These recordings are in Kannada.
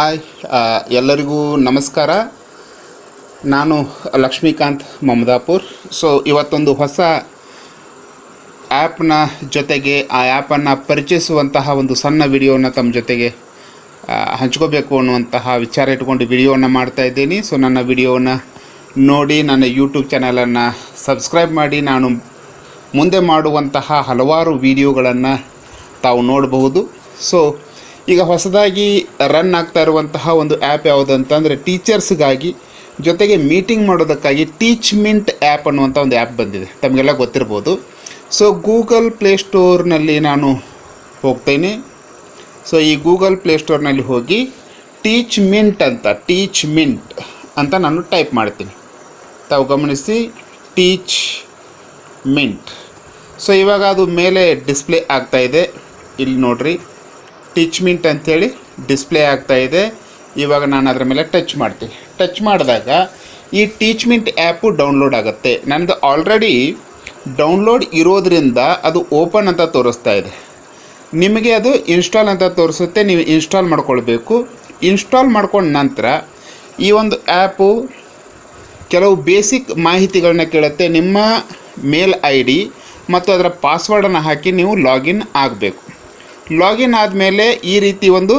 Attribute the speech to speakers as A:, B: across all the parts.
A: ಹಾಯ್ ಎಲ್ಲರಿಗೂ ನಮಸ್ಕಾರ. ನಾನು ಲಕ್ಷ್ಮೀಕಾಂತ್ ಮಮದಾಪುರ್. ಇವತ್ತೊಂದು ಹೊಸ ಆ್ಯಪ್ನ ಜೊತೆಗೆ ಆ ಆ್ಯಪನ್ನು ಪರಿಚಯಿಸುವಂತಹ ಒಂದು ಸಣ್ಣ ವಿಡಿಯೋನ ತಮ್ಮ ಜೊತೆಗೆ ಹಂಚ್ಕೋಬೇಕು ಅನ್ನುವಂತಹ ವಿಚಾರ ಇಟ್ಕೊಂಡು ವಿಡಿಯೋವನ್ನು ಮಾಡ್ತಾಯಿದ್ದೀನಿ. ನನ್ನ ವಿಡಿಯೋನ ನೋಡಿ ನನ್ನ ಯೂಟ್ಯೂಬ್ ಚಾನಲನ್ನು ಸಬ್ಸ್ಕ್ರೈಬ್ ಮಾಡಿ ನಾನು ಮುಂದೆ ಮಾಡುವಂತಹ ಹಲವಾರು ವಿಡಿಯೋಗಳನ್ನು ತಾವು ನೋಡಬಹುದು. ಈಗ ಹೊಸದಾಗಿ ರನ್ ಆಗ್ತಾ ಇರುವಂತಹ ಒಂದು ಆ್ಯಪ್ ಯಾವುದಂತಂದರೆ ಟೀಚರ್ಸ್ಗಾಗಿ ಜೊತೆಗೆ ಮೀಟಿಂಗ್ ಮಾಡೋದಕ್ಕಾಗಿ ಟೀಚ್ಮಿಂಟ್ ಆ್ಯಪ್ ಅನ್ನುವಂಥ ಒಂದು ಆ್ಯಪ್ ಬಂದಿದೆ, ತಮಗೆಲ್ಲ ಗೊತ್ತಿರ್ಬೋದು. ಗೂಗಲ್ ಪ್ಲೇಸ್ಟೋರ್ನಲ್ಲಿ ನಾನು ಹೋಗ್ತೇನೆ. ಈ ಗೂಗಲ್ ಪ್ಲೇಸ್ಟೋರ್ನಲ್ಲಿ ಹೋಗಿ ಟೀಚ್ಮಿಂಟ್ ಅಂತ ನಾನು ಟೈಪ್ ಮಾಡ್ತೀನಿ. ತಾವು ಗಮನಿಸಿ, ಟೀಚ್ಮಿಂಟ್. ಇವಾಗ ಅದು ಮೇಲೆ ಡಿಸ್ಪ್ಲೇ ಆಗ್ತಾಯಿದೆ. ಇಲ್ಲಿ ನೋಡ್ರಿ, ಟೀಚ್ಮಿಂಟ್ ಅಂಥೇಳಿ ಡಿಸ್ಪ್ಲೇ ಆಗ್ತಾಯಿದೆ. ಇವಾಗ ನಾನು ಅದರ ಮೇಲೆ ಟಚ್ ಮಾಡ್ತೀನಿ. ಟಚ್ ಮಾಡಿದಾಗ ಈ ಟೀಚ್ಮಿಂಟ್ ಆ್ಯಪು ಡೌನ್ಲೋಡ್ ಆಗುತ್ತೆ. ನನ್ನದು ಆಲ್ರೆಡಿ ಡೌನ್ಲೋಡ್ ಇರೋದ್ರಿಂದ ಅದು ಓಪನ್ ಅಂತ ತೋರಿಸ್ತಾ ಇದೆ. ನಿಮಗೆ ಅದು ಇನ್ಸ್ಟಾಲ್ ಅಂತ ತೋರಿಸುತ್ತೆ, ನೀವು ಇನ್ಸ್ಟಾಲ್ ಮಾಡ್ಕೊಳ್ಬೇಕು. ಇನ್ಸ್ಟಾಲ್ ಮಾಡ್ಕೊಂಡ ನಂತರ ಈ ಒಂದು ಆ್ಯಪು ಕೆಲವು ಬೇಸಿಕ್ ಮಾಹಿತಿಗಳನ್ನ ಕೇಳುತ್ತೆ. ನಿಮ್ಮ ಮೇಲ್ ID ಮತ್ತು ಅದರ ಪಾಸ್ವರ್ಡನ್ನು ಹಾಕಿ ನೀವು ಲಾಗಿನ್ ಆಗಬೇಕು. ಲಾಗಿನ್ ಆದಮೇಲೆ ಈ ರೀತಿ ಒಂದು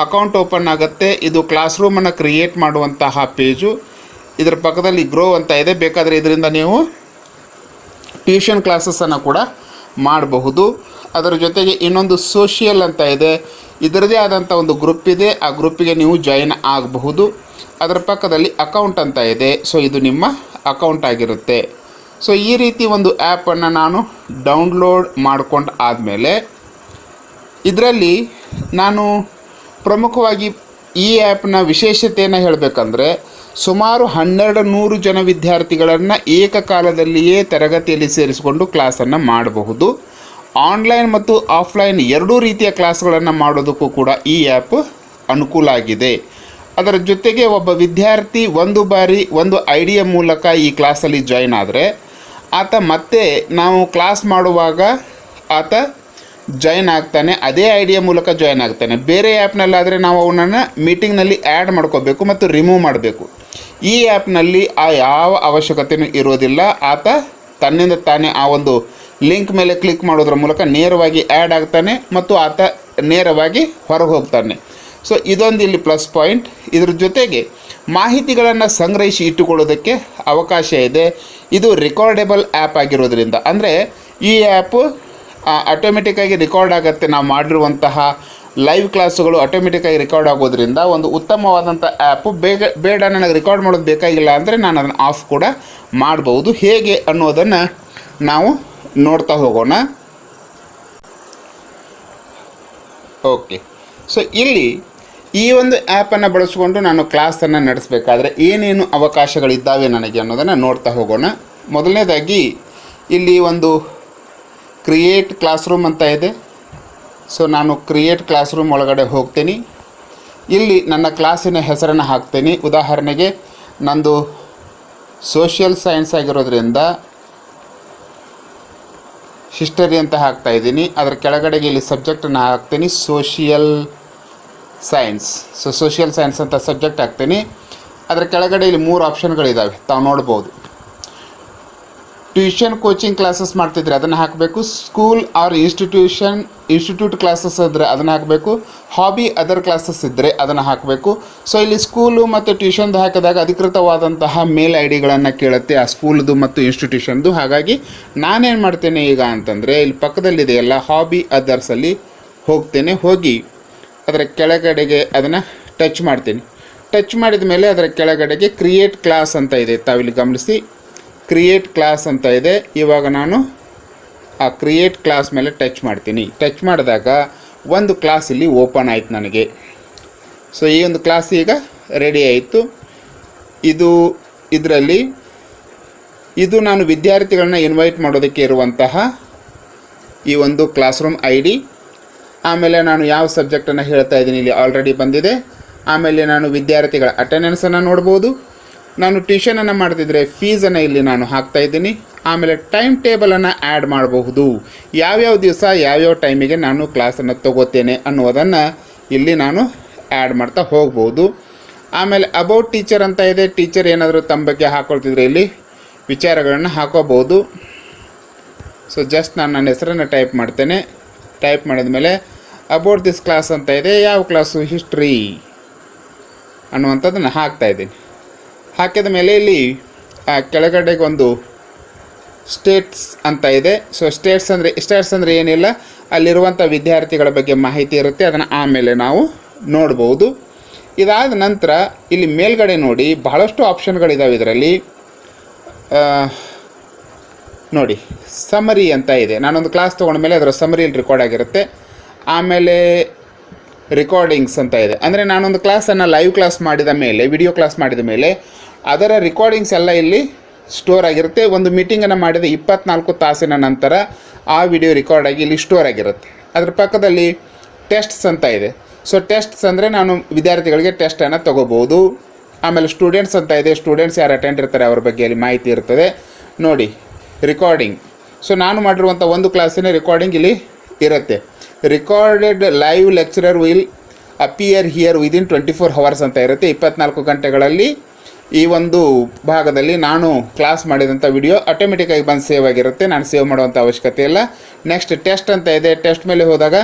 A: ಅಕೌಂಟ್ ಓಪನ್ ಆಗುತ್ತೆ. ಇದು ಕ್ಲಾಸ್ ರೂಮನ್ನು ಕ್ರಿಯೇಟ್ ಮಾಡುವಂತಹ ಪೇಜು. ಇದರ ಪಕ್ಕದಲ್ಲಿ ಗ್ರೋ ಅಂತ ಇದೆ. ಬೇಕಾದರೆ ಇದರಿಂದ ನೀವು ಟ್ಯೂಷನ್ ಕ್ಲಾಸಸ್ಸನ್ನು ಕೂಡ ಮಾಡಬಹುದು. ಅದರ ಜೊತೆಗೆ ಇನ್ನೊಂದು ಸೋಷಿಯಲ್ ಅಂತ ಇದೆ, ಇದರದೇ ಆದಂಥ ಒಂದು ಗ್ರೂಪ್ ಇದೆ. ಆ ಗ್ರೂಪಿಗೆ ನೀವು ಜಾಯಿನ್ ಆಗಬಹುದು. ಅದರ ಪಕ್ಕದಲ್ಲಿ ಅಕೌಂಟ್ ಅಂತ ಇದೆ. ಇದು ನಿಮ್ಮ ಅಕೌಂಟ್ ಆಗಿರುತ್ತೆ. ಈ ರೀತಿ ಒಂದು ಆ್ಯಪನ್ನು ನಾನು ಡೌನ್ಲೋಡ್ ಮಾಡ್ಕೊಂಡು ಆದಮೇಲೆ ಇದರಲ್ಲಿ ನಾನು ಪ್ರಮುಖವಾಗಿ ಈ ಆ್ಯಪ್ನ ವಿಶೇಷತೆಯನ್ನು ಹೇಳಬೇಕಂದ್ರೆ, ಸುಮಾರು 1200 ಜನ ವಿದ್ಯಾರ್ಥಿಗಳನ್ನು ಏಕಕಾಲದಲ್ಲಿಯೇ ತರಗತಿಯಲ್ಲಿ ಸೇರಿಸಿಕೊಂಡು ಕ್ಲಾಸನ್ನು ಮಾಡಬಹುದು. ಆನ್ಲೈನ್ ಮತ್ತು ಆಫ್ಲೈನ್ ಎರಡೂ ರೀತಿಯ ಕ್ಲಾಸ್ಗಳನ್ನು ಮಾಡೋದಕ್ಕೂ ಕೂಡ ಈ ಆ್ಯಪ್ ಅನುಕೂಲ ಆಗಿದೆ. ಅದರ ಜೊತೆಗೆ ಒಬ್ಬ ವಿದ್ಯಾರ್ಥಿ ಒಂದು ಬಾರಿ ಒಂದು ಐಡಿಯ ಮೂಲಕ ಈ ಕ್ಲಾಸಲ್ಲಿ ಜಾಯಿನ್ ಆದರೆ ಆತ ಮತ್ತೆ ನಾವು ಕ್ಲಾಸ್ ಮಾಡುವಾಗ ಆತ ಜಾಯಿನ್ ಆಗ್ತಾನೆ, ಅದೇ ಐಡಿಯ ಮೂಲಕ ಜಾಯಿನ್ ಆಗ್ತಾನೆ. ಬೇರೆ ಆ್ಯಪ್ನಲ್ಲಾದರೆ ನಾವು ಅವನನ್ನು ಮೀಟಿಂಗ್ನಲ್ಲಿ ಆ್ಯಡ್ ಮಾಡ್ಕೋಬೇಕು ಮತ್ತು ರಿಮೂವ್ ಮಾಡಬೇಕು. ಈ ಆ್ಯಪ್ನಲ್ಲಿ ಆ ಯಾವ ಅವಶ್ಯಕತೆಯೂ ಇರೋದಿಲ್ಲ. ಆತ ತನ್ನಿಂದ ತಾನೇ ಆ ಒಂದು ಲಿಂಕ್ ಮೇಲೆ ಕ್ಲಿಕ್ ಮಾಡೋದ್ರ ಮೂಲಕ ನೇರವಾಗಿ ಆ್ಯಡ್ ಆಗ್ತಾನೆ ಮತ್ತು ಆತ ನೇರವಾಗಿ ಹೊರಗೆ ಹೋಗ್ತಾನೆ. ಇದೊಂದು ಇಲ್ಲಿ ಪ್ಲಸ್ ಪಾಯಿಂಟ್. ಇದ್ರ ಜೊತೆಗೆ ಮಾಹಿತಿಗಳನ್ನು ಸಂಗ್ರಹಿಸಿ ಇಟ್ಟುಕೊಳ್ಳೋದಕ್ಕೆ ಅವಕಾಶ ಇದೆ. ಇದು ರಿಕಾರ್ಡೆಬಲ್ ಆ್ಯಪ್ ಆಗಿರೋದ್ರಿಂದ, ಅಂದರೆ ಈ ಆ್ಯಪು ಆಟೋಮೆಟಿಕ್ಕಾಗಿ ರಿಕಾರ್ಡ್ ಆಗುತ್ತೆ. ನಾವು ಮಾಡಿರುವಂತಹ ಲೈವ್ ಕ್ಲಾಸುಗಳು ಆಟೋಮೆಟಿಕ್ಕಾಗಿ ರಿಕಾರ್ಡ್ ಆಗೋದ್ರಿಂದ ಒಂದು ಉತ್ತಮವಾದಂಥ ಆ್ಯಪು. ಬೇಡ ನನಗೆ ರಿಕಾರ್ಡ್ ಮಾಡೋದು ಬೇಕಾಗಿಲ್ಲ ಅಂದರೆ ನಾನು ಅದನ್ನು ಆಫ್ ಕೂಡ ಮಾಡ್ಬೋದು. ಹೇಗೆ ಅನ್ನೋದನ್ನು ನಾವು ನೋಡ್ತಾ ಹೋಗೋಣ. ಓಕೆ, ಇಲ್ಲಿ ಈ ಒಂದು ಆ್ಯಪನ್ನು ಬಳಸಿಕೊಂಡು ನಾನು ಕ್ಲಾಸನ್ನು ನಡೆಸಬೇಕಾದ್ರೆ ಏನೇನು ಅವಕಾಶಗಳಿದ್ದಾವೆ ನನಗೆ ಅನ್ನೋದನ್ನು ನೋಡ್ತಾ ಹೋಗೋಣ. ಮೊದಲನೇದಾಗಿ ಇಲ್ಲಿ ಒಂದು ಕ್ರಿಯೇಟ್ ಕ್ಲಾಸ್ ರೂಮ್ ಅಂತ ಇದೆ. ನಾನು ಕ್ರಿಯೇಟ್ ಕ್ಲಾಸ್ ರೂಮ್ ಒಳಗಡೆ ಹೋಗ್ತೀನಿ. ಇಲ್ಲಿ ನನ್ನ ಕ್ಲಾಸಿನ ಹೆಸರನ್ನು ಹಾಕ್ತೀನಿ. ಉದಾಹರಣೆಗೆ ನಂದು ಸೋಷಿಯಲ್ ಸೈನ್ಸ್ ಆಗಿರೋದ್ರಿಂದ ಹಿಸ್ಟರಿ ಅಂತ ಹಾಕ್ತಾಯಿದ್ದೀನಿ. ಅದರ ಕೆಳಗಡೆಗೆ ಇಲ್ಲಿ ಸಬ್ಜೆಕ್ಟನ್ನು ಹಾಕ್ತೀನಿ, ಸೋಷಿಯಲ್ ಸೈನ್ಸ್. ಸೋಷಿಯಲ್ ಸೈನ್ಸ್ ಅಂತ ಸಬ್ಜೆಕ್ಟ್ ಹಾಕ್ತೀನಿ. ಅದರ ಕೆಳಗಡೆ ಇಲ್ಲಿ 3 ಆಪ್ಷನ್ಗಳಿದ್ದಾವೆ, ತಾವು ನೋಡ್ಬೋದು. ಟ್ಯೂಷನ್ ಕೋಚಿಂಗ್ ಕ್ಲಾಸಸ್ ಮಾಡ್ತಿದ್ರೆ ಅದನ್ನು ಹಾಕಬೇಕು. ಸ್ಕೂಲ್ ಆರ್ ಇನ್ಸ್ಟಿಟ್ಯೂಟ್ ಕ್ಲಾಸಸ್ ಇದ್ದರೆ ಅದನ್ನು ಹಾಕಬೇಕು. ಹಾಬಿ ಅದರ್ ಕ್ಲಾಸಸ್ ಇದ್ದರೆ ಅದನ್ನು ಹಾಕಬೇಕು. ಇಲ್ಲಿ ಸ್ಕೂಲು ಮತ್ತು ಟ್ಯೂಷನ್ದು ಹಾಕಿದಾಗ ಅಧಿಕೃತವಾದಂತಹ ಮೇಲ್ IDಗಳನ್ನು ಕೇಳುತ್ತೆ, ಆ ಸ್ಕೂಲ್ದು ಮತ್ತು ಇನ್ಸ್ಟಿಟ್ಯೂಷನ್ದು. ಹಾಗಾಗಿ ನಾನೇನು ಮಾಡ್ತೇನೆ ಈಗ ಅಂತಂದರೆ, ಇಲ್ಲಿ ಪಕ್ಕದಲ್ಲಿದೆಯಲ್ಲ ಹಾಬಿ ಅದರ್ಸಲ್ಲಿ ಹೋಗ್ತೇನೆ. ಹೋಗಿ ಅದರ ಕೆಳಗಡೆಗೆ ಅದನ್ನು ಟಚ್ ಮಾಡ್ತೀನಿ. ಟಚ್ ಮಾಡಿದ ಮೇಲೆ ಅದರ ಕೆಳಗಡೆಗೆ ಕ್ರಿಯೇಟ್ ಕ್ಲಾಸ್ ಅಂತ ಇದೆ. ತಾವಿಲ್ಲಿ ಗಮನಿಸಿ, ಕ್ರಿಯೇಟ್ ಕ್ಲಾಸ್ ಅಂತ ಇದೆ. ಇವಾಗ ನಾನು ಆ ಕ್ರಿಯೇಟ್ ಕ್ಲಾಸ್ ಮೇಲೆ ಟಚ್ ಮಾಡ್ತೀನಿ. ಟಚ್ ಮಾಡಿದಾಗ ಒಂದು ಕ್ಲಾಸ್ ಇಲ್ಲಿ ಓಪನ್ ಆಯಿತು ನನಗೆ. ಈ ಒಂದು ಕ್ಲಾಸ್ ಈಗ ರೆಡಿ ಆಯಿತು. ಇದು ನಾನು ವಿದ್ಯಾರ್ಥಿಗಳನ್ನ ಇನ್ವೈಟ್ ಮಾಡೋದಕ್ಕೆ ಇರುವಂತಹ ಈ ಒಂದು ಕ್ಲಾಸ್ ರೂಮ್ ID. ಆಮೇಲೆ ನಾನು ಯಾವ ಸಬ್ಜೆಕ್ಟನ್ನು ಹೇಳ್ತಾ ಇದ್ದೀನಿ ಇಲ್ಲಿ ಆಲ್ರೆಡಿ ಬಂದಿದೆ. ಆಮೇಲೆ ನಾನು ವಿದ್ಯಾರ್ಥಿಗಳ ಅಟೆಂಡೆನ್ಸನ್ನು ನೋಡ್ಬೋದು. ನಾನು ಟ್ಯೂಷನನ್ನು ಮಾಡ್ತಿದ್ರೆ ಫೀಸನ್ನು ಇಲ್ಲಿ ನಾನು ಹಾಕ್ತಾಯಿದ್ದೀನಿ. ಆಮೇಲೆ ಟೈಮ್ ಟೇಬಲನ್ನು ಆ್ಯಡ್ ಮಾಡಬಹುದು. ಯಾವ್ಯಾವ ದಿವಸ ಯಾವ್ಯಾವ ಟೈಮಿಗೆ ನಾನು ಕ್ಲಾಸನ್ನು ತಗೋತೇನೆ ಅನ್ನೋದನ್ನು ಇಲ್ಲಿ ನಾನು ಆ್ಯಡ್ ಮಾಡ್ತಾ ಹೋಗ್ಬೋದು. ಆಮೇಲೆ ಅಬೌಟ್ ಟೀಚರ್ ಅಂತ ಇದೆ. ಟೀಚರ್ ಏನಾದರೂ ತಮ್ಮ ಬಗ್ಗೆ ಹಾಕ್ಕೊಳ್ತಿದ್ರೆ ಇಲ್ಲಿ ವಿಚಾರಗಳನ್ನು ಹಾಕೋಬೋದು. ಸೊ ಜಸ್ಟ್ ನಾನು ನನ್ನ ಹೆಸರನ್ನು ಟೈಪ್ ಮಾಡ್ತೇನೆ. ಟೈಪ್ ಮಾಡಿದ ಮೇಲೆ ಅಬೌಟ್ ದಿಸ್ ಕ್ಲಾಸ್ ಅಂತ ಇದೆ. ಯಾವ ಕ್ಲಾಸು? ಹಿಸ್ಟ್ರಿ ಅನ್ನುವಂಥದ್ದನ್ನು ಹಾಕ್ತಾಯಿದ್ದೀನಿ. ಹಾಕಿದ ಮೇಲೆ ಇಲ್ಲಿ ಕೆಳಗಡೆಗೆ ಒಂದು ಸ್ಟೇಟ್ಸ್ ಅಂತ ಇದೆ. ಸೊ ಸ್ಟೇಟ್ಸ್ ಅಂದರೆ ಏನಿಲ್ಲ, ಅಲ್ಲಿರುವಂಥ ವಿದ್ಯಾರ್ಥಿಗಳ ಬಗ್ಗೆ ಮಾಹಿತಿ ಇರುತ್ತೆ. ಅದನ್ನು ಆಮೇಲೆ ನಾವು ನೋಡ್ಬೋದು. ಇದಾದ ನಂತರ ಇಲ್ಲಿ ಮೇಲ್ಗಡೆ ನೋಡಿ ಬಹಳಷ್ಟು ಆಪ್ಷನ್ಗಳಿದ್ದಾವೆ. ಇದರಲ್ಲಿ ನೋಡಿ ಸಮರಿ ಅಂತ ಇದೆ. ನಾನೊಂದು ಕ್ಲಾಸ್ ತೊಗೊಂಡ ಮೇಲೆ ಅದರ ಸಮರಿಯಲ್ಲಿ ರೆಕಾರ್ಡ್ ಆಗಿರುತ್ತೆ. ಆಮೇಲೆ ರೆಕಾರ್ಡಿಂಗ್ಸ್ ಅಂತ ಇದೆ. ಅಂದರೆ ನಾನೊಂದು ಕ್ಲಾಸನ್ನು ಲೈವ್ ಕ್ಲಾಸ್ ಮಾಡಿದ ಮೇಲೆ, ವಿಡಿಯೋ ಕ್ಲಾಸ್ ಮಾಡಿದ ಮೇಲೆ ಅದರ ರೆಕಾರ್ಡಿಂಗ್ಸ್ ಎಲ್ಲ ಇಲ್ಲಿ ಸ್ಟೋರ್ ಆಗಿರುತ್ತೆ. ಒಂದು ಮೀಟಿಂಗನ್ನು ಮಾಡಿದ 24 ತಾಸಿನ ನಂತರ ಆ ವಿಡಿಯೋ ರೆಕಾರ್ಡ್ ಆಗಿ ಇಲ್ಲಿ ಸ್ಟೋರ್ ಆಗಿರುತ್ತೆ. ಅದರ ಪಕ್ಕದಲ್ಲಿ ಟೆಸ್ಟ್ಸ್ ಅಂತ ಇದೆ. ಸೊ ಟೆಸ್ಟ್ಸ್ ಅಂದರೆ ನಾನು ವಿದ್ಯಾರ್ಥಿಗಳಿಗೆ ಟೆಸ್ಟನ್ನು ತೊಗೋಬೋದು. ಆಮೇಲೆ ಸ್ಟೂಡೆಂಟ್ಸ್ ಅಂತ ಇದೆ. ಸ್ಟೂಡೆಂಟ್ಸ್ ಯಾರು ಅಟೆಂಡ್ ಇರ್ತಾರೆ ಅವ್ರ ಬಗ್ಗೆ ಅಲ್ಲಿ ಮಾಹಿತಿ ಇರ್ತದೆ. ನೋಡಿ ರೆಕಾರ್ಡಿಂಗ್. ಸೊ ನಾನು ಮಾಡಿರುವಂಥ ಒಂದು ಕ್ಲಾಸಿನ ರೆಕಾರ್ಡಿಂಗ್ ಇಲ್ಲಿ ಇರುತ್ತೆ. Recorded live lecturer will appear here within 24 hours ಅಂತ ಇರುತ್ತೆ. 24 ಗಂಟೆಗಳಲ್ಲಿ ಈ ಒಂದು ಭಾಗದಲ್ಲಿ ನಾನು ಕ್ಲಾಸ್ ಮಾಡಿದಂಥ ವಿಡಿಯೋ ಆಟೋಮೆಟಿಕ್ಕಾಗಿ ಬಂದು ಸೇವ್ ಆಗಿರುತ್ತೆ. ನಾನು ಸೇವ್ ಮಾಡುವಂಥ ಅವಶ್ಯಕತೆ ಇಲ್ಲ. ನೆಕ್ಸ್ಟ್ ಟೆಸ್ಟ್ ಅಂತ ಇದೆ. ಟೆಸ್ಟ್ ಮೇಲೆ ಹೋದಾಗ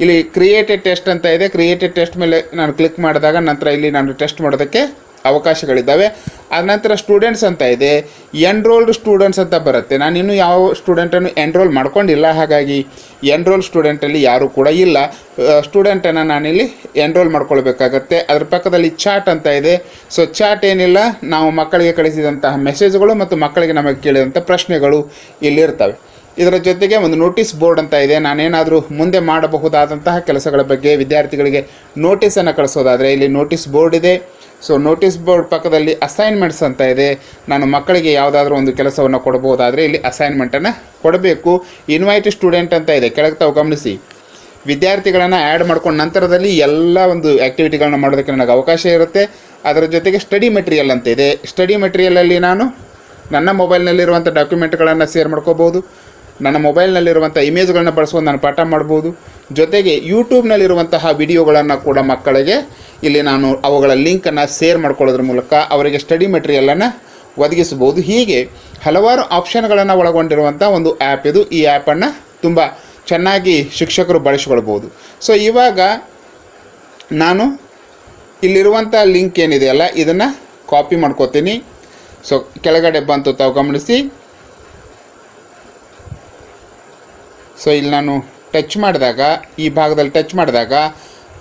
A: ಇಲ್ಲಿ ಕ್ರಿಯೇಟೆಡ್ ಟೆಸ್ಟ್ ಅಂತ ಇದೆ. ಕ್ರಿಯೇಟೆಡ್ ಟೆಸ್ಟ್ ಮೇಲೆ ನಾನು ಕ್ಲಿಕ್ ಮಾಡಿದಾಗ ನಂತರ ಇಲ್ಲಿ ನಾನು ಟೆಸ್ಟ್ ಮಾಡೋದಕ್ಕೆ ಅವಕಾಶಗಳಿದ್ದಾವೆ. ಆದ ನಂತರ ಸ್ಟೂಡೆಂಟ್ಸ್ ಅಂತ ಇದೆ. ಎನ್ರೋಲ್ಡ್ ಸ್ಟೂಡೆಂಟ್ಸ್ ಅಂತ ಬರುತ್ತೆ. ನಾನು ಇನ್ನೂ ಯಾವ ಸ್ಟೂಡೆಂಟನ್ನು ಎನ್ರೋಲ್ ಮಾಡ್ಕೊಂಡಿಲ್ಲ, ಹಾಗಾಗಿ ಎನ್ರೋಲ್ ಸ್ಟೂಡೆಂಟಲ್ಲಿ ಯಾರೂ ಕೂಡ ಇಲ್ಲ. ಸ್ಟೂಡೆಂಟನ್ನು ನಾನಿಲ್ಲಿ ಎನ್ರೋಲ್ ಮಾಡ್ಕೊಳ್ಬೇಕಾಗತ್ತೆ. ಅದ್ರ ಪಕ್ಕದಲ್ಲಿ ಚಾಟ್ ಅಂತ ಇದೆ. ಸೊ ಚಾಟ್ ಏನಿಲ್ಲ, ನಾವು ಮಕ್ಕಳಿಗೆ ಕಳಿಸಿದಂತಹ ಮೆಸೇಜ್ಗಳು ಮತ್ತು ಮಕ್ಕಳಿಗೆ ನಮಗೆ ಕೇಳಿದಂಥ ಪ್ರಶ್ನೆಗಳು ಇಲ್ಲಿರ್ತವೆ. ಇದರ ಜೊತೆಗೆ ಒಂದು ನೋಟಿಸ್ ಬೋರ್ಡ್ ಅಂತ ಇದೆ. ನಾನೇನಾದರೂ ಮುಂದೆ ಮಾಡಬಹುದಾದಂತಹ ಕೆಲಸಗಳ ಬಗ್ಗೆ ವಿದ್ಯಾರ್ಥಿಗಳಿಗೆ ನೋಟಿಸನ್ನು ಕಳಿಸೋದಾದರೆ ಇಲ್ಲಿ ನೋಟಿಸ್ ಬೋರ್ಡ್ ಇದೆ. ಸೊ ನೋಟಿಸ್ ಬೋರ್ಡ್ ಪಕ್ಕದಲ್ಲಿ ಅಸೈನ್ಮೆಂಟ್ಸ್ ಅಂತ ಇದೆ. ನಾನು ಮಕ್ಕಳಿಗೆ ಯಾವುದಾದ್ರೂ ಒಂದು ಕೆಲಸವನ್ನು ಕೊಡಬಹುದಾದರೆ ಇಲ್ಲಿ ಅಸೈನ್ಮೆಂಟನ್ನು ಕೊಡಬೇಕು. ಇನ್ವೈಟ್ ಸ್ಟೂಡೆಂಟ್ ಅಂತ ಇದೆ. ಕೆಳಗೆ ತಾವು ಗಮನಿಸಿ, ವಿದ್ಯಾರ್ಥಿಗಳನ್ನು ಆ್ಯಡ್ ಮಾಡ್ಕೊಂಡು ನಂತರದಲ್ಲಿ ಎಲ್ಲ ಒಂದು ಆ್ಯಕ್ಟಿವಿಟಿಗಳನ್ನ ಮಾಡೋದಕ್ಕೆ ನನಗೆ ಅವಕಾಶ ಇರುತ್ತೆ. ಅದರ ಜೊತೆಗೆ ಸ್ಟಡಿ ಮೆಟೀರಿಯಲ್ ಅಂತ ಇದೆ. ಸ್ಟಡಿ ಮೆಟೀರಿಯಲಲ್ಲಿ ನಾನು ನನ್ನ ಮೊಬೈಲ್ನಲ್ಲಿರುವಂಥ ಡಾಕ್ಯುಮೆಂಟ್ಗಳನ್ನು ಶೇರ್ ಮಾಡ್ಕೋಬೋದು. ನನ್ನ ಮೊಬೈಲ್ನಲ್ಲಿರುವಂಥ ಇಮೇಜ್ಗಳನ್ನ ಬಳಸ್ಕೊಂಡು ನಾನು ಪಾಠ ಮಾಡ್ಬೋದು. ಜೊತೆಗೆ ಯೂಟ್ಯೂಬ್ನಲ್ಲಿರುವಂತಹ ವಿಡಿಯೋಗಳನ್ನು ಕೂಡ ಮಕ್ಕಳಿಗೆ ಇಲ್ಲಿ ನಾನು ಅವುಗಳ ಲಿಂಕನ್ನು ಶೇರ್ ಮಾಡ್ಕೊಳ್ಳೋದ್ರ ಮೂಲಕ ಅವರಿಗೆ ಸ್ಟಡಿ ಮೆಟೀರಿಯಲನ್ನು ಒದಗಿಸ್ಬೋದು. ಹೀಗೆ ಹಲವಾರು ಆಪ್ಷನ್ಗಳನ್ನು ಒಳಗೊಂಡಿರುವಂಥ ಒಂದು ಆ್ಯಪ್ ಇದು. ಈ ಆ್ಯಪನ್ನು ತುಂಬ ಚೆನ್ನಾಗಿ ಶಿಕ್ಷಕರು ಬಳಸಿಕೊಳ್ಬೋದು. ಸೊ ಇವಾಗ ನಾನು ಇಲ್ಲಿರುವಂಥ ಲಿಂಕ್ ಏನಿದೆಯಲ್ಲ ಇದನ್ನು ಕಾಪಿ ಮಾಡ್ಕೋತೀನಿ. ಸೊ ಕೆಳಗಡೆ ಬಂತು, ತಾವು ಗಮನಿಸಿ. ಸೊ ಇಲ್ಲಿ ನಾನು ಟಚ್ ಮಾಡಿದಾಗ, ಈ ಭಾಗದಲ್ಲಿ ಟಚ್ ಮಾಡಿದಾಗ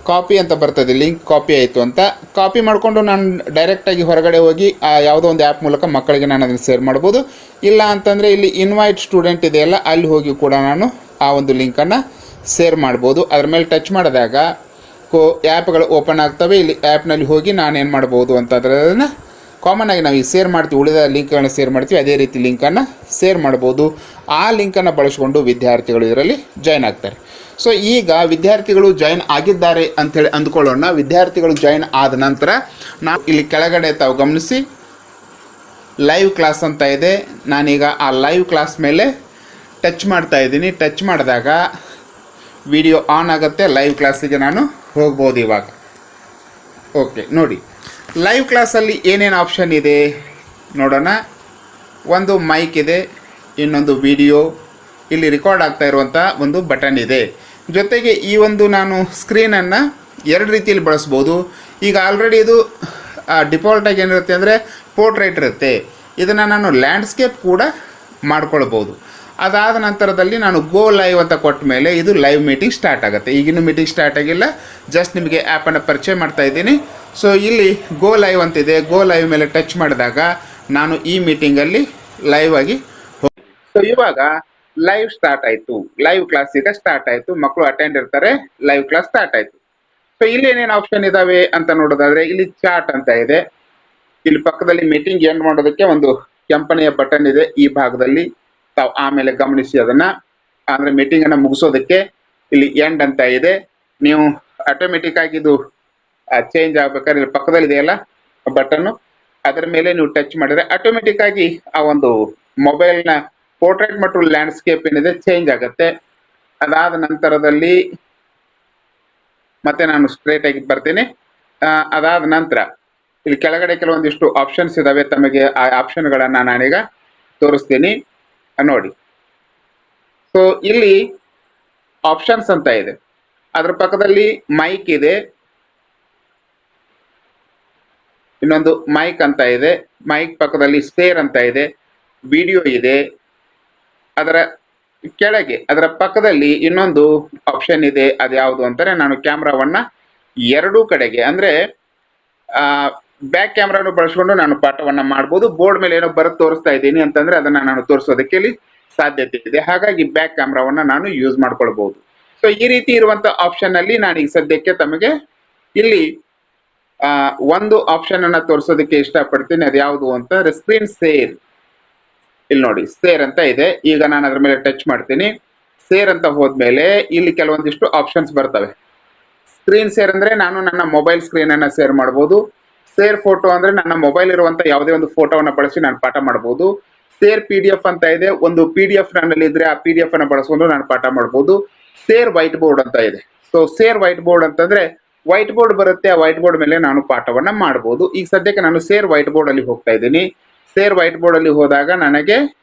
A: ಕಾಪಿ ಅಂತ ಬರ್ತದೆ. ಲಿಂಕ್ ಕಾಪಿ ಆಯಿತು ಅಂತ ಕಾಪಿ ಮಾಡಿಕೊಂಡು ನಾನು ಡೈರೆಕ್ಟಾಗಿ ಹೊರಗಡೆ ಹೋಗಿ ಯಾವುದೋ ಒಂದು ಆ್ಯಪ್ ಮೂಲಕ ಮಕ್ಕಳಿಗೆ ನಾನು ಅದನ್ನು ಶೇರ್ ಮಾಡ್ಬೋದು. ಇಲ್ಲ ಅಂತಂದರೆ ಇಲ್ಲಿ ಇನ್ವೈಟ್ ಸ್ಟೂಡೆಂಟ್ ಇದೆಯಲ್ಲ, ಅಲ್ಲಿ ಹೋಗಿ ಕೂಡ ನಾನು ಆ ಒಂದು ಲಿಂಕನ್ನು ಶೇರ್ ಮಾಡ್ಬೋದು. ಅದ್ರ ಮೇಲೆ ಟಚ್ ಮಾಡಿದಾಗ ಆ್ಯಪ್ಗಳು ಓಪನ್ ಆಗ್ತವೆ. ಇಲ್ಲಿ ಆ್ಯಪ್ನಲ್ಲಿ ಹೋಗಿ ನಾನೇನು ಮಾಡ್ಬೋದು ಅಂತಂದ್ರೆ ಕಾಮನ್ ಆಗಿ ನಾವು ಈಗ ಶೇರ್ ಮಾಡ್ತೀವಿ, ಉಳಿದ ಲಿಂಕ್ಗಳನ್ನು ಶೇರ್ ಮಾಡ್ತೀವಿ, ಅದೇ ರೀತಿ ಲಿಂಕನ್ನು ಶೇರ್ ಮಾಡ್ಬೋದು. ಆ ಲಿಂಕನ್ನು ಬಳಸಿಕೊಂಡು ವಿದ್ಯಾರ್ಥಿಗಳು ಇದರಲ್ಲಿ ಜಾಯ್ನ್ ಆಗ್ತಾರೆ. ಸೊ ಈಗ ವಿದ್ಯಾರ್ಥಿಗಳು ಜಾಯ್ನ್ ಆಗಿದ್ದಾರೆ ಅಂಥೇಳಿ ಅಂದ್ಕೊಳ್ಳೋಣ. ವಿದ್ಯಾರ್ಥಿಗಳು ಜಾಯ್ನ್ ಆದ ನಂತರ ನಾವು ಇಲ್ಲಿ ಕೆಳಗಡೆ ತಾವು ಗಮನಿಸಿ ಲೈವ್ ಕ್ಲಾಸ್ ಅಂತ ಇದೆ. ನಾನೀಗ ಆ ಲೈವ್ ಕ್ಲಾಸ್ ಮೇಲೆ ಟಚ್ ಮಾಡ್ತಾ ಇದ್ದೀನಿ. ಟಚ್ ಮಾಡಿದಾಗ ವಿಡಿಯೋ ಆನ್ ಆಗುತ್ತೆ. ಲೈವ್ ಕ್ಲಾಸಿಗೆ ನಾನು ಹೋಗ್ಬೋದು ಇವಾಗ. ಓಕೆ, ನೋಡಿ ಲೈವ್ ಕ್ಲಾಸಲ್ಲಿ ಏನೇನು ಆಪ್ಷನ್ ಇದೆ ನೋಡೋಣ. ಒಂದು ಮೈಕ್ ಇದೆ, ಇನ್ನೊಂದು ವಿಡಿಯೋ, ಇಲ್ಲಿ ರೆಕಾರ್ಡ್ ಆಗ್ತಾ ಇರುವಂಥ ಒಂದು ಬಟನ್ ಇದೆ. ಜೊತೆಗೆ ಈ ಒಂದು ನಾನು ಸ್ಕ್ರೀನನ್ನು ಎರಡು ರೀತಿಯಲ್ಲಿ ಬಳಸ್ಬೋದು. ಈಗ ಆಲ್ರೆಡಿ ಇದು ಡಿಫಾಲ್ಟಾಗಿ ಏನಿರುತ್ತೆ ಅಂದರೆ ಪೋರ್ಟ್ರೇಟ್ ಇರುತ್ತೆ. ಇದನ್ನು ನಾನು ಲ್ಯಾಂಡ್ಸ್ಕೇಪ್ ಕೂಡ ಮಾಡ್ಕೊಳ್ಬೋದು. ಅದಾದ ನಂತರದಲ್ಲಿ ನಾನು ಗೋ ಲೈವ್ ಅಂತ ಕೊಟ್ಟ ಮೇಲೆ ಇದು ಲೈವ್ ಮೀಟಿಂಗ್ ಸ್ಟಾರ್ಟ್ ಆಗುತ್ತೆ. ಈಗಿನ ಮೀಟಿಂಗ್ ಸ್ಟಾರ್ಟ್ ಆಗಿಲ್ಲ, ಜಸ್ಟ್ ನಿಮಗೆ ಆ್ಯಪನ್ನು ಪರಿಚಯ ಮಾಡ್ತಾ ಇದ್ದೀನಿ. ಸೊ ಇಲ್ಲಿ ಗೋ ಲೈವ್ ಅಂತಿದೆ. ಗೋ ಲೈವ್ ಮೇಲೆ ಟಚ್ ಮಾಡಿದಾಗ ನಾನು ಈ ಮೀಟಿಂಗಲ್ಲಿ ಲೈವ್ ಆಗಿ ಹೋಗಿ. ಸೊ ಇವಾಗ ಲೈವ್ ಸ್ಟಾರ್ಟ್ ಆಯಿತು. ಲೈವ್ ಕ್ಲಾಸ್ ಈಗ ಸ್ಟಾರ್ಟ್ ಆಯಿತು. ಮಕ್ಕಳು ಅಟೆಂಡ್ ಇರ್ತಾರೆ. ಲೈವ್ ಕ್ಲಾಸ್ ಸ್ಟಾರ್ಟ್ ಆಯಿತು. ಸೊ ಇಲ್ಲಿ ಏನೇನು ಆಪ್ಷನ್ ಇದ್ದಾವೆ ಅಂತ ನೋಡೋದಾದರೆ ಇಲ್ಲಿ ಚಾಟ್ ಅಂತ ಇದೆ. ಇಲ್ಲಿ ಪಕ್ಕದಲ್ಲಿ ಮೀಟಿಂಗ್ ಎಂಡ್ ಮಾಡೋದಕ್ಕೆ ಒಂದು ಕೆಂಪನೆಯ ಬಟನ್ ಇದೆ. ಈ ಭಾಗದಲ್ಲಿ ತಾವು ಆಮೇಲೆ ಗಮನಿಸಿ ಅದನ್ನು, ಅಂದರೆ ಮೀಟಿಂಗನ್ನು ಮುಗಿಸೋದಕ್ಕೆ ಇಲ್ಲಿ ಎಂಡ್ ಅಂತ ಇದೆ. ನೀವು ಆಟೋಮೆಟಿಕ್ ಆಗಿ ಇದು ಚೇಂಜ್ ಆಗ್ಬೇಕಾದ್ರೆ ಇಲ್ಲಿ ಪಕ್ಕದಲ್ಲಿ ಇದೆಯಲ್ಲ ಬಟನ್ನು, ಅದರ ಮೇಲೆ ನೀವು ಟಚ್ ಮಾಡಿದ್ರೆ ಆಟೋಮೆಟಿಕ್ ಆಗಿ ಆ ಒಂದು ಮೊಬೈಲ್ನ ಪೋರ್ಟ್ರೇಟ್ ಮತ್ತು ಲ್ಯಾಂಡ್ಸ್ಕೇಪ್ ಏನಿದೆ ಚೇಂಜ್ ಆಗುತ್ತೆ. ಅದಾದ ನಂತರದಲ್ಲಿ ಮತ್ತೆ ನಾನು ಸ್ಟ್ರೇಟ್ ಆಗಿ ಬರ್ತೀನಿ. ಅದಾದ ನಂತರ ಇಲ್ಲಿ ಕೆಳಗಡೆ ಕೆಲವೊಂದಿಷ್ಟು ಆಪ್ಷನ್ಸ್ ಇದಾವೆ, ತಮಗೆ ಆ ಆಪ್ಷನ್ಗಳನ್ನು ನಾನೀಗ ತೋರಿಸ್ತೀನಿ ನೋಡಿ. ಸೊ ಇಲ್ಲಿ ಆಪ್ಷನ್ಸ್ ಅಂತ ಇದೆ, ಅದ್ರ ಪಕ್ಕದಲ್ಲಿ ಮೈಕ್ ಇದೆ, ಇನ್ನೊಂದು ಮೈಕ್ ಅಂತ ಇದೆ, ಮೈಕ್ ಪಕ್ಕದಲ್ಲಿ ಸ್ಪೇರ್ ಅಂತ ಇದೆ, ವಿಡಿಯೋ ಇದೆ, ಅದರ ಕೆಳಗೆ ಅದರ ಪಕ್ಕದಲ್ಲಿ ಇನ್ನೊಂದು ಆಪ್ಷನ್ ಇದೆ. ಅದ್ಯಾವುದು ಅಂತಾರೆ, ನಾನು ಕ್ಯಾಮ್ರಾವನ್ನ ಎರಡೂ ಕಡೆಗೆ ಅಂದ್ರೆ ಬ್ಯಾಕ್ ಕ್ಯಾಮ್ರಾನು ಬಳಸ್ಕೊಂಡು ನಾನು ಪಾಠವನ್ನ ಮಾಡ್ಬೋದು. ಬೋರ್ಡ್ ಮೇಲೆ ಏನೋ ಬರೆದು ತೋರಿಸ್ತಾ ಇದ್ದೀನಿ ಅಂತಂದ್ರೆ ಅದನ್ನ ನಾನು ತೋರಿಸೋದಕ್ಕೆ ಇಲ್ಲಿ ಸಾಧ್ಯತೆ ಇದೆ, ಹಾಗಾಗಿ ಬ್ಯಾಕ್ ಕ್ಯಾಮ್ರಾವನ್ನ ನಾನು ಯೂಸ್ ಮಾಡ್ಕೊಳ್ಬಹುದು. ಸೊ ಈ ರೀತಿ ಇರುವಂತ ಆಪ್ಷನ್ ಅಲ್ಲಿ ನಾನು ಈಗ ಸದ್ಯಕ್ಕೆ ತಮಗೆ ಇಲ್ಲಿ ಒಂದು ಆಪ್ಷನ್ ಅನ್ನ ತೋರಿಸೋದಕ್ಕೆ ಇಷ್ಟಪಡ್ತೀನಿ. ಅದ್ಯಾವುದು ಅಂತಂದ್ರೆ ಸ್ಕ್ರೀನ್ ಶೇರ್. ಇಲ್ಲಿ ನೋಡಿ ಶೇರ್ ಅಂತ ಇದೆ, ಈಗ ನಾನು ಅದ್ರ ಮೇಲೆ ಟಚ್ ಮಾಡ್ತೀನಿ. ಶೇರ್ ಅಂತ ಹೋದ್ಮೇಲೆ ಇಲ್ಲಿ ಕೆಲವೊಂದಿಷ್ಟು ಆಪ್ಷನ್ಸ್ ಬರ್ತವೆ. ಸ್ಕ್ರೀನ್ ಶೇರ್ ಅಂದ್ರೆ ನಾನು ನನ್ನ ಮೊಬೈಲ್ ಸ್ಕ್ರೀನ್ ಅನ್ನ ಶೇರ್ ಮಾಡಬಹುದು. ಶೇರ್ ಫೋಟೋ ಅಂದ್ರೆ ನನ್ನ ಮೊಬೈಲ್ ಇರುವಂತ ಯಾವುದೇ ಒಂದು ಫೋಟೋವನ್ನ ಬಳಸಿ ನಾನು ಪಾಠ ಮಾಡಬಹುದು. ಶೇರ್ PDF ಅಂತ ಇದೆ, ಒಂದು PDF ನನ್ನಲ್ಲಿ ಇದ್ರೆ ಆ PDF ಅನ್ನ ಬಳಸ್ಕೊಂಡು ನಾನು ಪಾಠ ಮಾಡಬಹುದು. ಶೇರ್ ವೈಟ್ ಬೋರ್ಡ್ ಅಂತ ಇದೆ. ಸೊ ಶೇರ್ ವೈಟ್ ಬೋರ್ಡ್ ಅಂತಂದ್ರೆ ವೈಟ್ ಬೋರ್ಡ್ ಬರುತ್ತೆ, ಆ ವೈಟ್ ಬೋರ್ಡ್ ಮೇಲೆ ನಾನು ಪಾಠವನ್ನ ಮಾಡಬಹುದು. ಈಗ ಸದ್ಯಕ್ಕೆ ನಾನು ಶೇರ್ ವೈಟ್ ಬೋರ್ಡ್ ಅಲ್ಲಿ ಹೋಗ್ತಾ ಇದ್ದೀನಿ. ಶೇರ್ ವೈಟ್ ಬೋರ್ಡ್ ಅಲ್ಲಿ ಹೋದಾಗ ನನಗೆ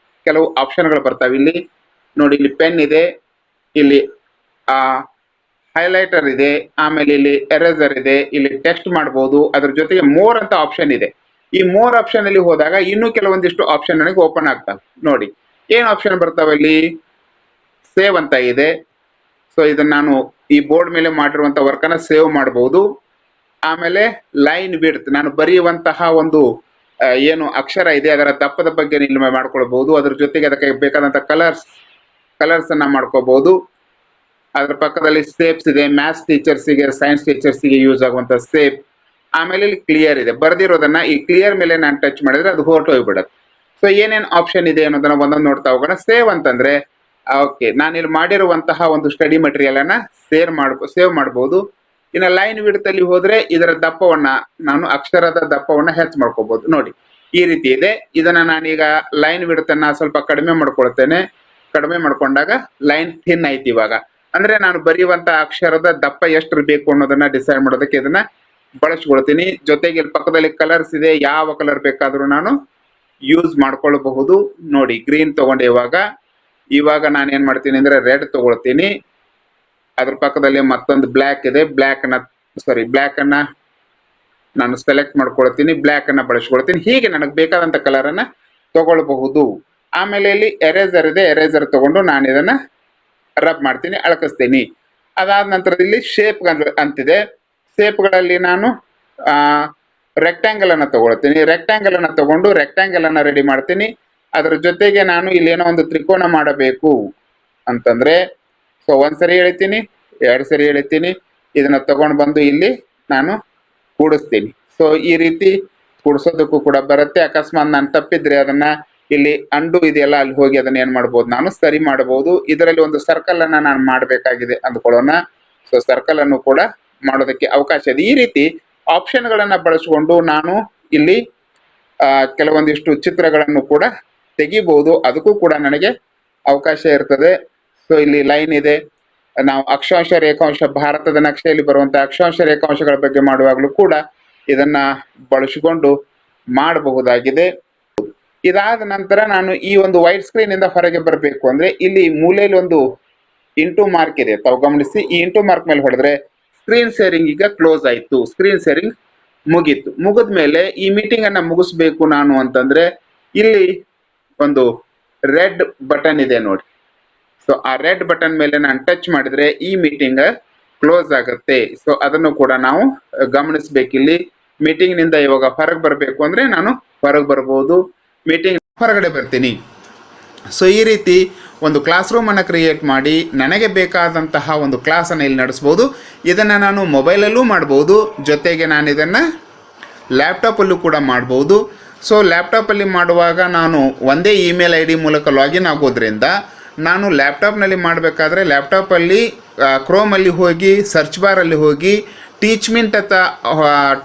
A: ಕೆಲವು ಆಪ್ಷನ್ಗಳು ಬರ್ತಾವೆ. ಇಲ್ಲಿ ನೋಡಿ, ಇಲ್ಲಿ ಪೆನ್ ಇದೆ, ಇಲ್ಲಿ ಹೈಲೈಟರ್ ಇದೆ, ಆಮೇಲೆ ಇಲ್ಲಿ ಎರೇಸರ್ ಇದೆ, ಇಲ್ಲಿ ಟೆಕ್ಸ್ಟ್ ಮಾಡಬಹುದು, ಅದ್ರ ಜೊತೆಗೆ ಮೋರ್ ಅಂತ ಆಪ್ಷನ್ ಇದೆ. ಈ ಮೋರ್ ಆಪ್ಷನ್ ಅಲ್ಲಿ ಹೋದಾಗ ಇನ್ನೂ ಕೆಲವೊಂದಿಷ್ಟು ಆಪ್ಷನ್ ನನಗೆ ಓಪನ್ ಆಗ್ತವೆ. ನೋಡಿ ಏನ್ ಆಪ್ಷನ್ ಬರ್ತಾವೆ ಇಲ್ಲಿ, ಸೇವ್ ಅಂತ ಇದೆ. ಸೊ ಇದನ್ನ ನಾನು ಈ ಬೋರ್ಡ್ ಮೇಲೆ ಮಾಡಿರುವಂತ ವರ್ಕ್ ಅನ್ನ ಸೇವ್ ಮಾಡಬಹುದು. ಆಮೇಲೆ ಲೈನ್ ವಿಡ್ತ್, ನಾನು ಬರೆಯುವಂತಹ ಒಂದು ಏನು ಅಕ್ಷರ ಇದೆ ಅದರ ದಪ್ಪದ ಬಗ್ಗೆ ಇಲ್ಲಿ ಮಾಡ್ಕೊಳ್ಬಹುದು. ಅದ್ರ ಜೊತೆಗೆ ಅದಕ್ಕೆ ಬೇಕಾದಂತ ಕಲರ್ಸ್ ಅನ್ನ ಮಾಡ್ಕೋಬಹುದು. ಅದ್ರ ಪಕ್ಕದಲ್ಲಿ ಸೇಪ್ಸ್ ಇದೆ, ಮ್ಯಾಥ್ಸ್ ಟೀಚರ್ಸಿಗೆ, ಸೈನ್ಸ್ ಟೀಚರ್ಸಿಗೆ ಯೂಸ್ ಆಗುವಂತ ಸೇಪ್. ಆಮೇಲೆ ಇಲ್ಲಿ ಕ್ಲಿಯರ್ ಇದೆ, ಬರ್ದಿರೋದನ್ನ ಈ ಕ್ಲಿಯರ್ ಮೇಲೆ ನಾನು ಟಚ್ ಮಾಡಿದ್ರೆ ಅದು ಹೊರಟು ಹೋಗ್ಬಿಡತ್ತೆ. ಸೊ ಏನೇನ್ ಆಪ್ಷನ್ ಇದೆ ಅನ್ನೋದನ್ನ ಒಂದೊಂದು ನೋಡ್ತಾ ಹೋಗೋಣ. ಸೇವ್ ಅಂತಂದ್ರೆ ಓಕೆ, ನಾನು ಇಲ್ಲಿ ಮಾಡಿರುವಂತಹ ಒಂದು ಸ್ಟಡಿ ಮೆಟೀರಿಯಲ್ ಅನ್ನ ಸೇವ್ ಮಾಡಬಹುದು. ಇನ್ನು ಲೈನ್ ವಿಡ್ತ್ ಅಲ್ಲಿ ಹೋದ್ರೆ ಇದರ ದಪ್ಪವನ್ನ ನಾನು ಅಕ್ಷರದ ದಪ್ಪವನ್ನ ಹೆಚ್ಚು ಮಾಡ್ಕೋಬಹುದು. ನೋಡಿ ಈ ರೀತಿ ಇದೆ. ಇದನ್ನ ನಾನೀಗ ಲೈನ್ ವಿಡ್ತ್ ಅನ್ನ ಸ್ವಲ್ಪ ಕಡಿಮೆ ಮಾಡ್ಕೊಳ್ತೇನೆ. ಕಡಿಮೆ ಮಾಡ್ಕೊಂಡಾಗ ಲೈನ್ ಥಿನ್ ಆಯ್ತು. ಇವಾಗ ಅಂದ್ರೆ ನಾನು ಬರೆಯುವಂತ ಅಕ್ಷರದ ದಪ್ಪ ಎಷ್ಟು ಬೇಕು ಅನ್ನೋದನ್ನ ಡಿಸೈಡ್ ಮಾಡೋದಕ್ಕೆ ಇದನ್ನ ಬಳಸ್ಕೊಳ್ತೀನಿ. ಜೊತೆಗೆ ಇಲ್ಲಿ ಪಕ್ಕದಲ್ಲಿ ಕಲರ್ಸ್ ಇದೆ, ಯಾವ ಕಲರ್ ಬೇಕಾದ್ರೂ ನಾನು ಯೂಸ್ ಮಾಡ್ಕೊಳ್ಬಹುದು. ನೋಡಿ ಗ್ರೀನ್ ತಗೊಂಡೆ, ಇವಾಗ ನಾನು ಏನ್ ಮಾಡ್ತೀನಿ ಅಂದ್ರೆ ರೆಡ್ ತಗೊಳ್ತೀನಿ. ಅದ್ರ ಪಕ್ಕದಲ್ಲಿ ಮತ್ತೊಂದು ಬ್ಲ್ಯಾಕ್ ಇದೆ, ಬ್ಲ್ಯಾಕ್ ಅನ್ನ ನಾನು ಸೆಲೆಕ್ಟ್ ಮಾಡ್ಕೊಳ್ತೀನಿ, ಬ್ಲ್ಯಾಕ್ ಅನ್ನ ಬಳಸ್ಕೊಳ್ತೀನಿ. ಹೀಗೆ ನನಗೆ ಬೇಕಾದಂತ ಕಲರ್ ಅನ್ನ ತಗೊಳ್ಬಹುದು. ಆಮೇಲೆ ಇಲ್ಲಿ ಎರೇಸರ್ ಇದೆ, ಎರೇಸರ್ ತಗೊಂಡು ನಾನು ಇದನ್ನ ರಬ್ ಮಾಡ್ತೀನಿ, ಅಳಕಿಸ್ತೀನಿ. ಅದಾದ ನಂತರದಲ್ಲಿ ಶೇಪ್ ಅಂತಿದೆ. ಶೇಪ್ಗಳಲ್ಲಿ ನಾನು ರೆಕ್ಟ್ಯಾಂಗಲ್ ಅನ್ನ ತಗೊಳ್ತೀನಿ. ರೆಕ್ಟ್ಯಾಂಗಲ್ ಅನ್ನ ತಗೊಂಡು ರೆಕ್ಟ್ಯಾಂಗಲ್ ಅನ್ನ ರೆಡಿ ಮಾಡ್ತೀನಿ. ಅದರ ಜೊತೆಗೆ ನಾನು ಇಲ್ಲಿ ಏನೋ ಒಂದು ತ್ರಿಕೋನ ಮಾಡಬೇಕು ಅಂತಂದ್ರೆ ಸೊ ಒಂದ್ಸರಿ ಎಳಿತೀನಿ, 2 ಸರಿ ಎಳಿತೀನಿ, ಇದನ್ನ ತಗೊಂಡು ಬಂದು ಇಲ್ಲಿ ನಾನು ಕೂಡಿಸ್ತೀನಿ. ಸೊ ಈ ರೀತಿ ಕೂಡಿಸೋದಕ್ಕೂ ಕೂಡ ಬರುತ್ತೆ. ಅಕಸ್ಮಾತ್ ನಾನು ತಪ್ಪಿದ್ರೆ ಅದನ್ನ ಇಲ್ಲಿ ಅಂಡು ಇದೆಯಲ್ಲ, ಅಲ್ಲಿ ಹೋಗಿ ಅದನ್ನ ಏನ್ ಮಾಡ್ಬೋದು, ನಾನು ಸರಿ ಮಾಡಬಹುದು. ಇದರಲ್ಲಿ ಒಂದು ಸರ್ಕಲ್ ಅನ್ನ ನಾನು ಮಾಡಬೇಕಾಗಿದೆ ಅಂದ್ಕೊಳ್ಳೋಣ. ಸೊ ಸರ್ಕಲ್ ಅನ್ನು ಕೂಡ ಮಾಡೋದಕ್ಕೆ ಅವಕಾಶ ಇದೆ. ಈ ರೀತಿ ಆಪ್ಷನ್ ಗಳನ್ನ ಬಳಸಿಕೊಂಡು ನಾನು ಇಲ್ಲಿ ಕೆಲವೊಂದಿಷ್ಟು ಚಿತ್ರಗಳನ್ನು ಕೂಡ ತೆಗಿಬಹುದು. ಅದಕ್ಕೂ ಕೂಡ ನನಗೆ ಅವಕಾಶ ಇರ್ತದೆ. ಸೊ ಇಲ್ಲಿ ಲೈನ್ ಇದೆ, ನಾವು ಅಕ್ಷಾಂಶ ರೇಖಾಂಶ, ಭಾರತದ ನಕ್ಷೆಯಲ್ಲಿ ಬರುವಂತಹ ಅಕ್ಷಾಂಶ ರೇಖಾಂಶಗಳ ಬಗ್ಗೆ ಮಾಡುವಾಗಲೂ ಕೂಡ ಇದನ್ನ ಬಳಸಿಕೊಂಡು ಮಾಡಬಹುದಾಗಿದೆ. ಇದಾದ ನಂತರ ನಾನು ಈ ಒಂದು ವೈಟ್ ಸ್ಕ್ರೀನ್ ಇಂದ ಹೊರಗೆ ಬರಬೇಕು ಅಂದ್ರೆ ಇಲ್ಲಿ ಮೂಲೆಯಲ್ಲಿ ಒಂದು ಇಂಟು ಮಾರ್ಕ್ ಇದೆ, ತಾವು ಗಮನಿಸಿ. ಈ ಇಂಟು ಮಾರ್ಕ್ ಮೇಲೆ ಹೊಡೆದ್ರೆ ಸ್ಕ್ರೀನ್ ಶೇರಿಂಗ್ ಈಗ ಕ್ಲೋಸ್ ಆಯ್ತು, ಸ್ಕ್ರೀನ್ ಶೇರಿಂಗ್ ಮುಗೀತು. ಮುಗಿದ್ಮೇಲೆ ಈ ಮೀಟಿಂಗ್ ಅನ್ನ ಮುಗಿಸ್ಬೇಕು ನಾನು ಅಂತಂದ್ರೆ ಇಲ್ಲಿ ಒಂದು ರೆಡ್ ಬಟನ್ ಇದೆ ನೋಡಿ. ಸೊ ಆ ರೆಡ್ ಬಟನ್ ಮೇಲೆ ನಾನು ಟಚ್ ಮಾಡಿದ್ರೆ ಈ ಮೀಟಿಂಗ್ ಕ್ಲೋಸ್ ಆಗುತ್ತೆ. ಸೊ ಅದನ್ನು ಕೂಡ ನಾವು ಗಮನಿಸ್ಬೇಕಿಲ್ಲಿ. ಮೀಟಿಂಗ್ ನಿಂದ ಇವಾಗ ಹೊರಗೆ ಬರಬೇಕು ಅಂದ್ರೆ ನಾನು ಹೊರಗೆ ಬರ್ಬೋದು, ಮೀಟಿಂಗ್ ಹೊರಗಡೆ ಬರ್ತೀನಿ. ಸೊ ಈ ರೀತಿ ಒಂದು ಕ್ಲಾಸ್ ರೂಮ್ ಅನ್ನು ಕ್ರಿಯೇಟ್ ಮಾಡಿ ನನಗೆ ಬೇಕಾದಂತಹ ಒಂದು ಕ್ಲಾಸ್ ಅನ್ನು ಇಲ್ಲಿ ನಡೆಸ್ಬೋದು. ಇದನ್ನು ನಾನು ಮೊಬೈಲಲ್ಲೂ ಮಾಡ್ಬೋದು, ಜೊತೆಗೆ ನಾನು ಇದನ್ನು ಲ್ಯಾಪ್ಟಾಪಲ್ಲೂ ಕೂಡ ಮಾಡ್ಬೋದು. ಸೊ ಲ್ಯಾಪ್ಟಾಪಲ್ಲಿ ಮಾಡುವಾಗ ನಾನು ಒಂದೇ ಇಮೇಲ್ ID ಮೂಲಕ ಲಾಗಿನ್ ಆಗೋದ್ರಿಂದ ನಾನು ಲ್ಯಾಪ್ಟಾಪ್ನಲ್ಲಿ ಮಾಡಬೇಕಾದ್ರೆ ಲ್ಯಾಪ್ಟಾಪಲ್ಲಿ ಕ್ರೋಮಲ್ಲಿ ಹೋಗಿ ಸರ್ಚ್ ಬಾರಲ್ಲಿ ಹೋಗಿ ಟೀಚ್ಮಿಂಟ್ ಅಂತ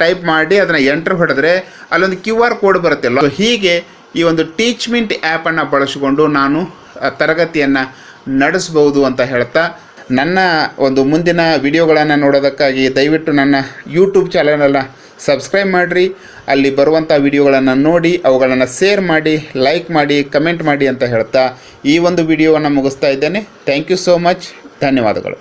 A: ಟೈಪ್ ಮಾಡಿ ಅದನ್ನು ಎಂಟರ್ ಹೊಡೆದ್ರೆ ಅಲ್ಲೊಂದು QR ಕೋಡ್ ಬರುತ್ತೆ. ಹೀಗೆ ಈ ಒಂದು ಟೀಚ್ಮಿಂಟ್ ಆ್ಯಪನ್ನು ಬಳಸಿಕೊಂಡು ನಾನು ತರಗತಿಯನ್ನು ನಡೆಸ್ಬೋದು ಅಂತ ಹೇಳ್ತಾ ನನ್ನ ಒಂದು ಮುಂದಿನ ವಿಡಿಯೋಗಳನ್ನು ನೋಡೋದಕ್ಕಾಗಿ ದಯವಿಟ್ಟು ನನ್ನ ಯೂಟ್ಯೂಬ್ ಚಾನಲನ್ನು ಸಬ್ಸ್ಕ್ರೈಬ್ ಮಾಡಿರಿ. ಅಲ್ಲಿ ಬರುವಂಥ ವಿಡಿಯೋಗಳನ್ನು ನೋಡಿ ಅವುಗಳನ್ನು ಶೇರ್ ಮಾಡಿ, ಲೈಕ್ ಮಾಡಿ, ಕಮೆಂಟ್ ಮಾಡಿ ಅಂತ ಹೇಳ್ತಾ ಈ ಒಂದು ವಿಡಿಯೋವನ್ನು ಮುಗಿಸ್ತಾ ಇದ್ದೇನೆ. Thank you so much. ಧನ್ಯವಾದಗಳು.